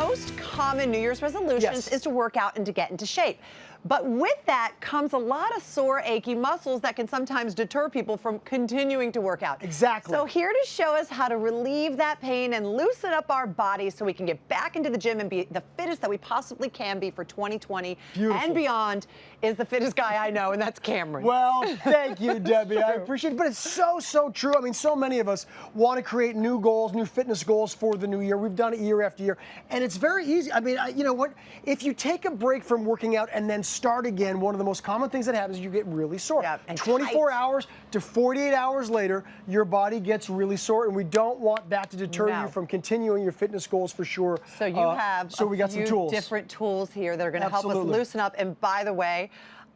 most common New Year's resolutions is to work out and to get into shape. But with that comes a lot of sore, achy muscles that can sometimes deter people from continuing to work out. Exactly. So here to show us how to relieve that pain and loosen up our bodies so we can get back into the gym and be the fittest that we possibly can be for 2020 and beyond is the fittest guy I know, and that's Cameron. Well, thank you, Debbie. I appreciate it. But it's so true. I mean, so many of us want to create new goals, new fitness goals for the new year. We've done it year after year. And it's very easy. I mean, you know what? If you take a break from working out and then start again, one of the most common things that happens is you get really sore. Yeah, and 24 hours to 48 hours later, your body gets really sore, and we don't want that to deter you from continuing your fitness goals for sure. So you have we got some tools. different tools here that are going to help us loosen up. And by the way,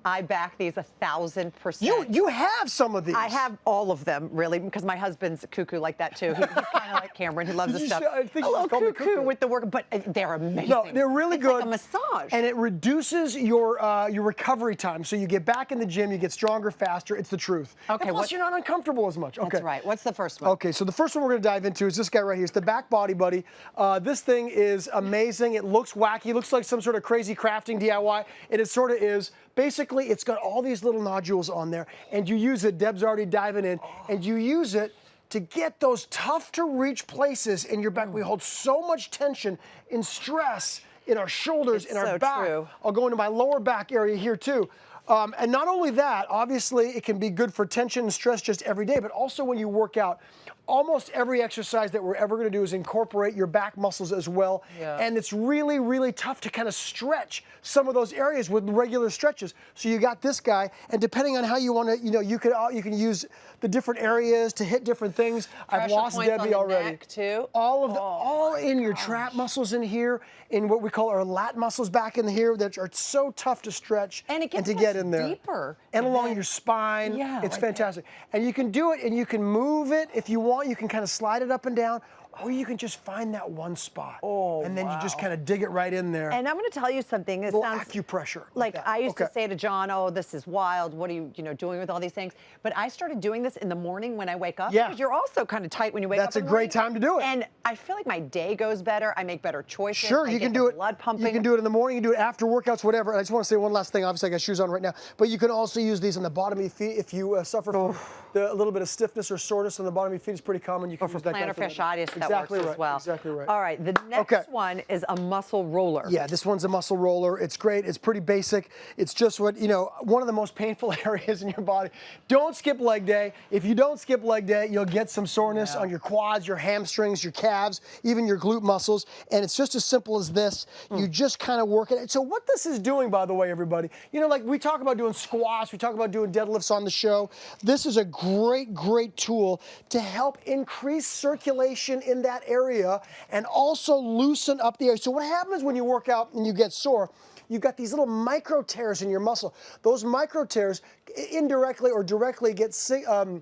I back these 1,000%. You have some of these. I have all of them, really, because my husband's cuckoo like that, too. He's kind of like Cameron. He loves this stuff. I think a little cuckoo with the work, but they're amazing. No, they're really good. It's like a massage. And it reduces your recovery time. So you get back in the gym, you get stronger faster. It's the truth. Okay. And plus, you're not uncomfortable as much. Okay. That's right. What's the first one? Okay, so the first one we're going to dive into is this guy right here. It's the Back Body Buddy. This thing is amazing. It looks wacky. It looks like some sort of crazy crafting DIY. And it sort of is. Basically, it's got all these little nodules on there, and you use it. Deb's already diving in, and you use it to get those tough-to-reach places in your back. We hold so much tension and stress in our shoulders, in our back. True. I'll go into my lower back area here, too. And not only that, obviously, it can be good for tension and stress just every day, but also when you work out. Almost every exercise that we're ever going to do is incorporate your back muscles as well. Yeah. And it's really, really tough to kind of stretch some of those areas with regular stretches. So you got this guy, and depending on how you want to, you can use the different areas to hit different things. I've lost Debbie already. Neck too. All in your trap muscles in here, in what we call our lat muscles back in here that are so tough to stretch and to get in there. Deeper. And along your spine. Yeah, it's fantastic. And you can do it, and you can move it if you want. You can kind of slide it up and down, or you can just find that one spot. And then you just kind of dig it right in there. And I'm going to tell you something. It sounds acupressure. Like I used to say to John, "Oh, this is wild. What are you, doing with all these things?" But I started doing this in the morning when I wake up. Yeah. Because you're also kind of tight when you wake up. That's a great time to do it. And I feel like my day goes better. I make better choices. Sure, you can do it. Blood pumping. You can do it in the morning. You can do it after workouts, whatever. And I just want to say one last thing. Obviously, I got shoes on right now. But you can also use these on the bottom of your feet if you suffer from a little bit of stiffness or soreness on the bottom of your feet. It's pretty common. You can use that plantar fasciitis. That exactly works right. as well. Exactly right. All right, the next one is a muscle roller. Yeah, this one's a muscle roller. It's great. It's pretty basic. It's just one of the most painful areas in your body. Don't skip leg day. If you don't skip leg day, you'll get some soreness on your quads, your hamstrings, your calves, even your glute muscles. And it's just as simple as this. You just kind of work it. So what this is doing, by the way, everybody, like we talk about doing squats, we talk about doing deadlifts on the show. This is a great tool to help increase circulation in that area and also loosen up the area. So what happens when you work out and you get sore, you've got these little micro tears in your muscle. Those micro tears indirectly or directly get signal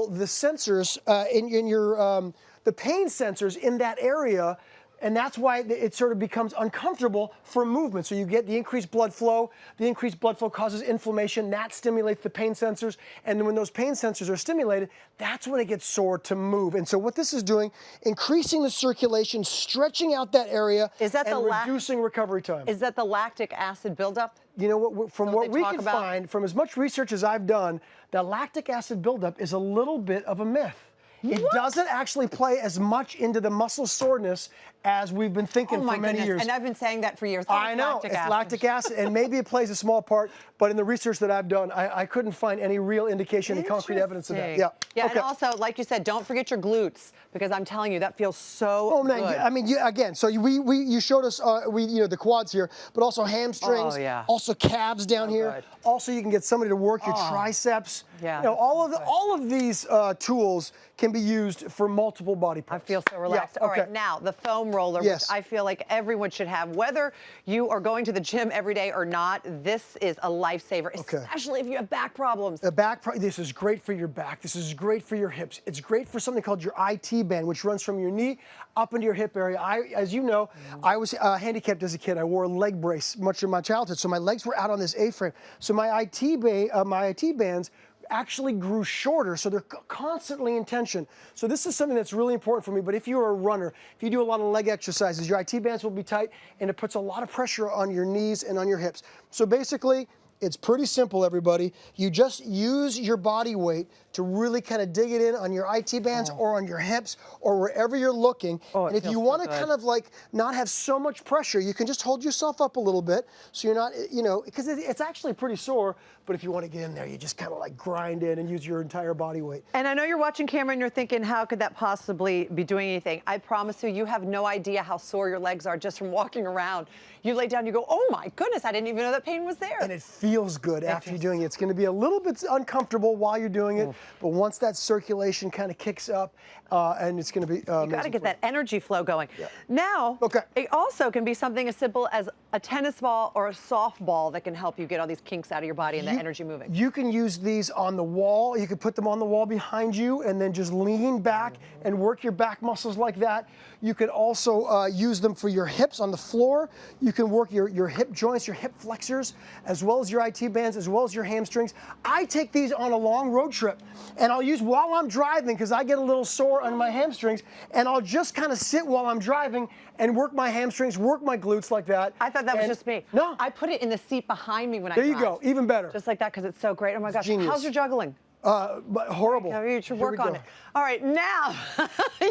the sensors in your the pain sensors in that area. And that's why it sort of becomes uncomfortable for movement. So you get the increased blood flow. The increased blood flow causes inflammation. That stimulates the pain sensors. And when those pain sensors are stimulated, that's when it gets sore to move. And so what this is doing, increasing the circulation, stretching out that area, and reducing recovery time. Is that the lactic acid buildup? You know what? From what we can find, from as much research as I've done, that lactic acid buildup is a little bit of a myth. It doesn't actually play as much into the muscle soreness as we've been thinking for many years. And I've been saying that for years. I know, it's lactic acid, and maybe it plays a small part, but in the research that I've done, I couldn't find any real indication, any concrete evidence of that. Yeah, and also, like you said, don't forget your glutes, because I'm telling you, that feels so good. I mean, again, so you showed us, the quads here, but also hamstrings, also calves down here. Good. Also, you can get somebody to work your triceps. Yeah. All of these tools can be used for multiple body parts. I feel so relaxed. All right, now the foam roller, which I feel like everyone should have. Whether you are going to the gym every day or not, this is a lifesaver, especially if you have back problems. This is great for your back. This is great for your hips. It's great for something called your IT band, which runs from your knee up into your hip area. As you know, I was handicapped as a kid. I wore a leg brace much of my childhood, so my legs were out on this A-frame. So my IT bands actually grew shorter, so they're constantly in tension. So this is something that's really important for me, but if you're a runner, if you do a lot of leg exercises, your IT bands will be tight, and it puts a lot of pressure on your knees and on your hips. So basically, it's pretty simple, everybody. You just use your body weight to really kind of dig it in on your IT bands or on your hips or wherever you're looking. And if you want to kind of like not have so much pressure, you can just hold yourself up a little bit so you're not, you know, because it's actually pretty sore, but if you want to get in there, you just kind of like grind in and use your entire body weight. And I know you're watching camera and you're thinking, how could that possibly be doing anything? I promise you, you have no idea how sore your legs are just from walking around. You lay down, you go, oh my goodness, I didn't even know that pain was there. And it feels good after you're doing it. It's going to be a little bit uncomfortable while you're doing it, but once that circulation kind of kicks up, and it's going to be you got to get that energy flow going. Yeah. Now, it also can be something as simple as a tennis ball or a softball that can help you get all these kinks out of your body and the energy moving. You can use these on the wall. You can put them on the wall behind you and then just lean back and work your back muscles like that. You can also use them for your hips on the floor. You can work your hip joints, your hip flexors, as well as your IT bands, as well as your hamstrings. I take these on a long road trip, and I'll use while I'm driving because I get a little sore on my hamstrings, and I'll just kind of sit while I'm driving and work my hamstrings, work my glutes like that. I thought that was just me. No. I put it in the seat behind me when I There drive. you go, even better. Just like that because it's so great. Oh my gosh, Genius. how's your juggling? But horrible. Yeah, you should Here work we on go. it. All right, now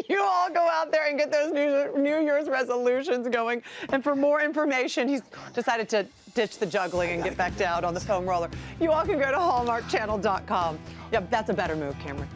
you all go out there and get those New Year's resolutions going. And for more information, he's decided to ditch the juggling and get back down on the foam roller. You all can go to hallmarkchannel.com. Yep, that's a better move, Cameron.